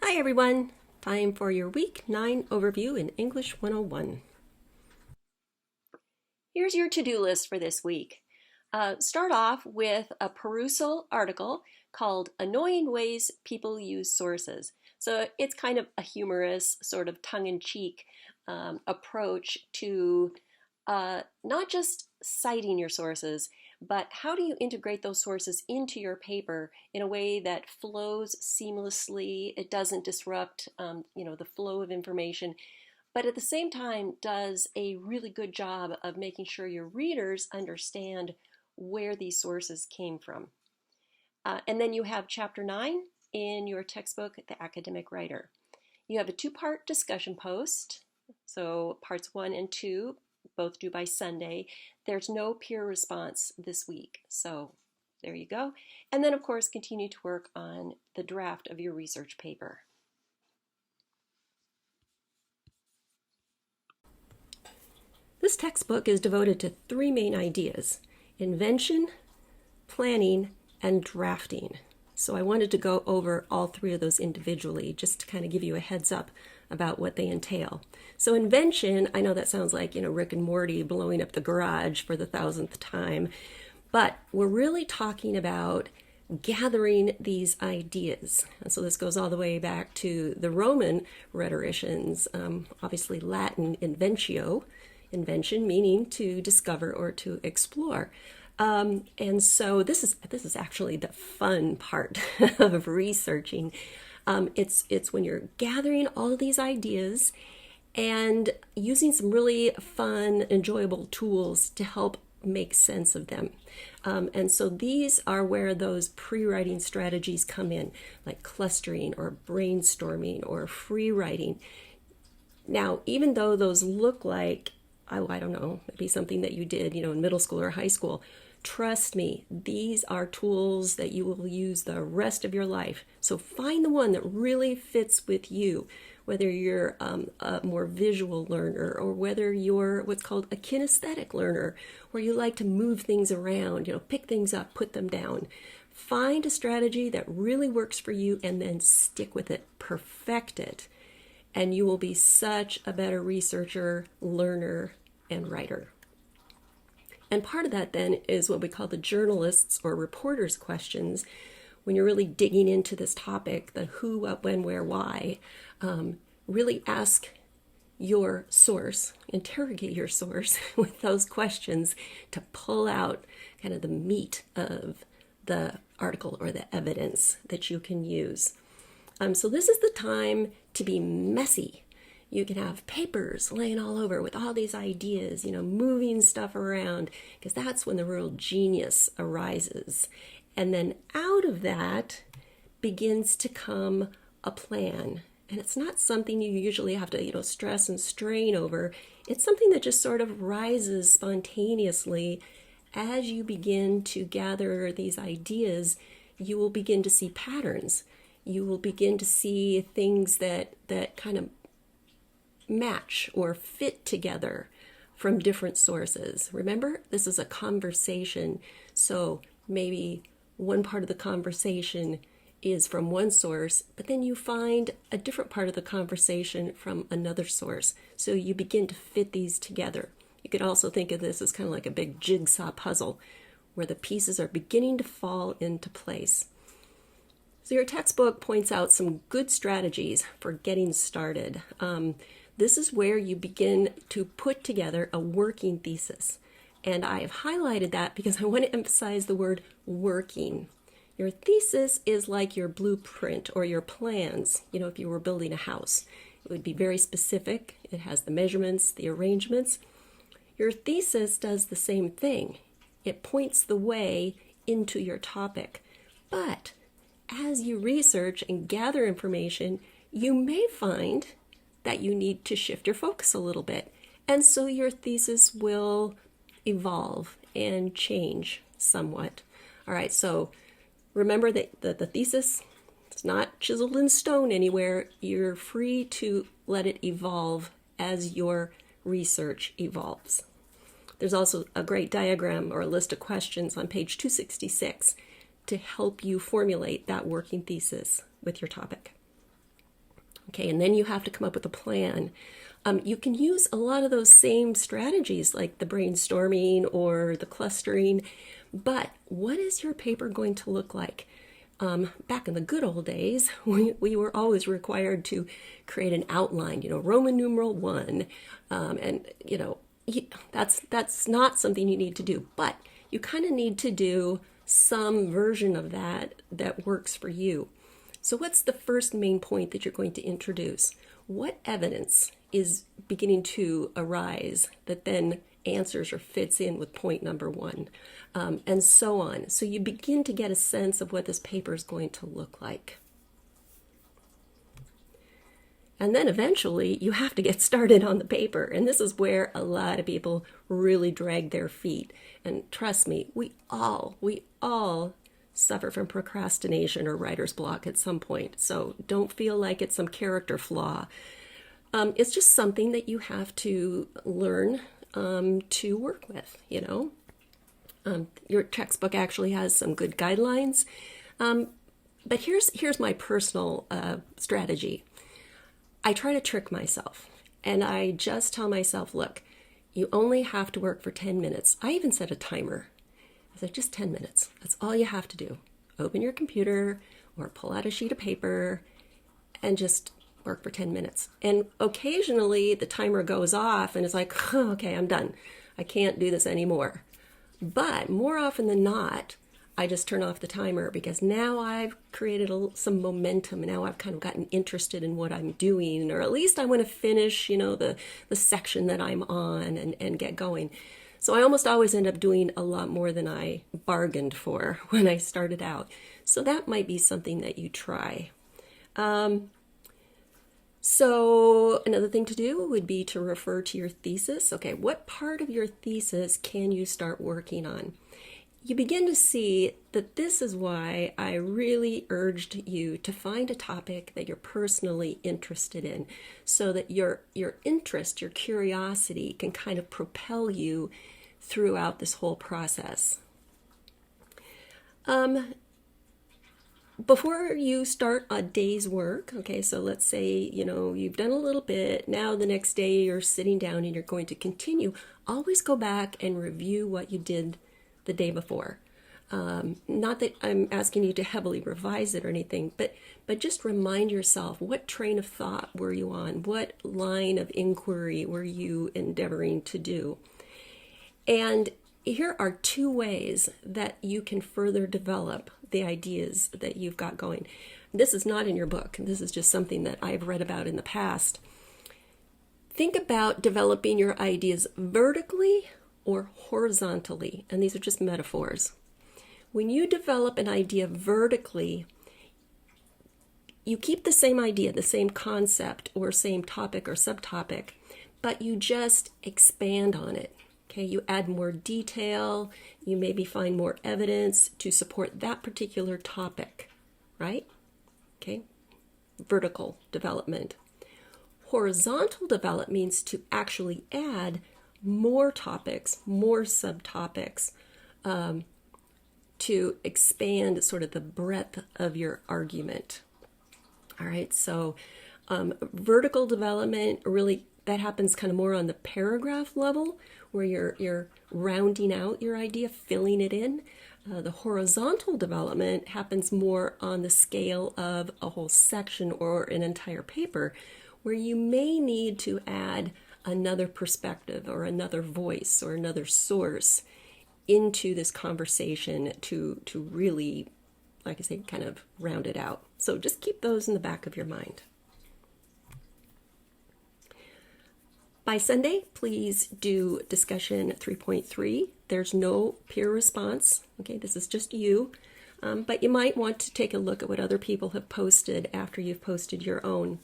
Hi everyone! Time for your Week 9 overview in English 101. Here's your to-do list for this week. Start off with a perusal article called Annoying Ways People Use Sources. So it's kind of a humorous, sort of tongue-in-cheek approach to not just citing your sources, but how do you integrate those sources into your paper in a way that flows seamlessly, it doesn't disrupt the flow of information, but at the same time does a really good job of making sure your readers understand where these sources came from. And then you have Chapter 9 in your textbook, The Academic Writer. You have a two-part discussion post, so parts 1 and 2, both due by Sunday. There's no peer response this week, so there you go. And then, of course, continue to work on the draft of your research paper. This textbook is devoted to three main ideas: invention, planning, and drafting. So I wanted to go over all three of those individually just to kind of give you a heads up about what they entail. So invention, I know that sounds like, Rick and Morty blowing up the garage for the 1,000th time, but we're really talking about gathering these ideas. And so this goes all the way back to the Roman rhetoricians, obviously Latin inventio, invention meaning to discover or to explore. And so this is actually the fun part of researching. It's when you're gathering all of these ideas and using some really fun, enjoyable tools to help make sense of them. And so these are where those pre-writing strategies come in, like clustering or brainstorming or free writing. Now, even though those look like, I don't know, maybe something that you did, in middle school or high school, trust me, these are tools that you will use the rest of your life. So find the one that really fits with you, whether you're a more visual learner or whether you're what's called a kinesthetic learner, where you like to move things around, pick things up, put them down. Find a strategy that really works for you and then stick with it, perfect it, and you will be such a better researcher, learner, and writer. And part of that then is what we call the journalists' or reporters' questions. When you're really digging into this topic, the who, what, when, where, why, really ask your source, interrogate your source with those questions to pull out kind of the meat of the article or the evidence that you can use. So this is the time to be messy. You can have papers laying all over with all these ideas, moving stuff around, because that's when the real genius arises. And then out of that begins to come a plan. And it's not something you usually have to, stress and strain over. It's something that just sort of rises spontaneously as you begin to gather these ideas. You will begin to see patterns. You will begin to see things that kind of match or fit together from different sources. Remember, this is a conversation, so maybe one part of the conversation is from one source, but then you find a different part of the conversation from another source. So you begin to fit these together. You could also think of this as kind of like a big jigsaw puzzle where the pieces are beginning to fall into place. So your textbook points out some good strategies for getting started. This is where you begin to put together a working thesis. And I have highlighted that because I want to emphasize the word working. Your thesis is like your blueprint or your plans. If you were building a house, it would be very specific. It has the measurements, the arrangements. Your thesis does the same thing. It points the way into your topic. But as you research and gather information, you may find that you need to shift your focus a little bit. And so your thesis will evolve and change somewhat. All right, so remember that the thesis is not chiseled in stone anywhere. You're free to let it evolve as your research evolves. There's also a great diagram or a list of questions on page 266 to help you formulate that working thesis with your topic. Okay, and then you have to come up with a plan. You can use a lot of those same strategies like the brainstorming or the clustering, but what is your paper going to look like? Back in the good old days, we were always required to create an outline, Roman numeral 1, and that's not something you need to do, but you kind of need to do some version of that works for you. So what's the first main point that you're going to introduce? What evidence is beginning to arise that then answers or fits in with point number 1, and so on. So you begin to get a sense of what this paper is going to look like. And then eventually you have to get started on the paper. And this is where a lot of people really drag their feet. And trust me, we all suffer from procrastination or writer's block at some point. So don't feel like it's some character flaw. It's just something that you have to learn to work with, Your textbook actually has some good guidelines. But here's my personal strategy. I try to trick myself, and I just tell myself, look, you only have to work for 10 minutes. I even set a timer. I said, just 10 minutes. That's all you have to do. Open your computer or pull out a sheet of paper and just work for 10 minutes. And occasionally the timer goes off and it's like, oh, okay, I'm done. I can't do this anymore. But more often than not, I just turn off the timer because now I've created some momentum. Now I've kind of gotten interested in what I'm doing, or at least I want to finish, the section that I'm on and get going. So I almost always end up doing a lot more than I bargained for when I started out. So that might be something that you try. So another thing to do would be to refer to your thesis. Okay, what part of your thesis can you start working on? You begin to see that this is why I really urged you to find a topic that you're personally interested in, so that your interest, your curiosity can kind of propel you throughout this whole process. Before you start a day's work, okay, so let's say, you've done a little bit, now the next day you're sitting down and you're going to continue, always go back and review what you did the day before. Not that I'm asking you to heavily revise it or anything, but just remind yourself, what train of thought were you on? What line of inquiry were you endeavoring to do? And here are 2 ways that you can further develop the ideas that you've got going. This is not in your book. This is just something that I've read about in the past. Think about developing your ideas vertically or horizontally, and these are just metaphors. When you develop an idea vertically, you keep the same idea, the same concept or same topic or subtopic, but you just expand on it. Okay, you add more detail, you maybe find more evidence to support that particular topic, right? Okay, vertical development. Horizontal development means to actually add more topics, more subtopics, to expand sort of the breadth of your argument. All right, so vertical development, really, that happens kind of more on the paragraph level, where you're rounding out your idea, filling it in. The horizontal development happens more on the scale of a whole section or an entire paper, where you may need to add another perspective or another voice or another source into this conversation to really, like I say, kind of round it out. So just keep those in the back of your mind. By Sunday, please do discussion 3.3. There's no peer response. Okay, this is just you. But you might want to take a look at what other people have posted after you've posted your own.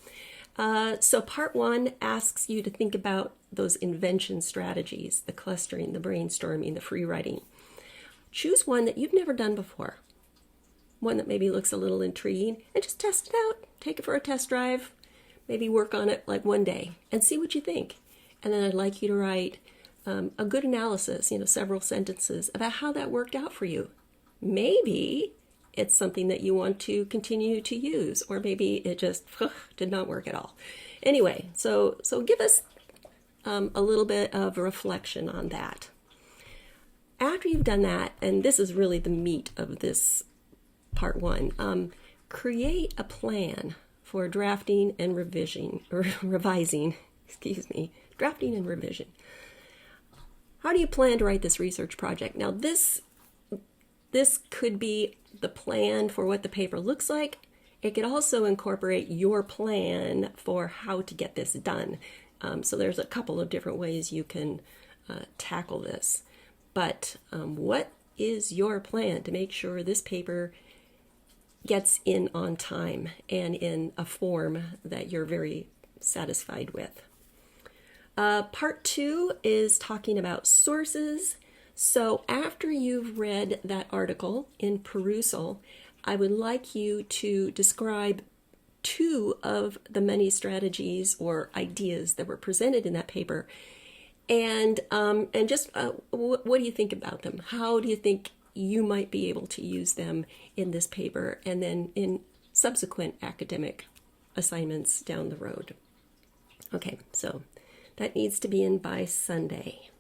So part 1 asks you to think about those invention strategies, the clustering, the brainstorming, the free writing. Choose one that you've never done before, one that maybe looks a little intriguing, and just test it out. Take it for a test drive, maybe work on it like one day and see what you think. And then I'd like you to write a good analysis, several sentences about how that worked out for you. Maybe it's something that you want to continue to use, or maybe it just did not work at all. Anyway, so give us a little bit of reflection on that. After you've done that, and this is really the meat of this part one, create a plan for drafting and revising, drafting and revision. How do you plan to write this research project? Now this could be the plan for what the paper looks like. It could also incorporate your plan for how to get this done. So there's a couple of different ways you can tackle this. But what is your plan to make sure this paper gets in on time and in a form that you're very satisfied with? Part two is talking about sources. So after you've read that article in perusal, I would like you to describe two of the many strategies or ideas that were presented in that paper, and just what do you think about them? How do you think you might be able to use them in this paper and then in subsequent academic assignments down the road? Okay, so that needs to be in by Sunday.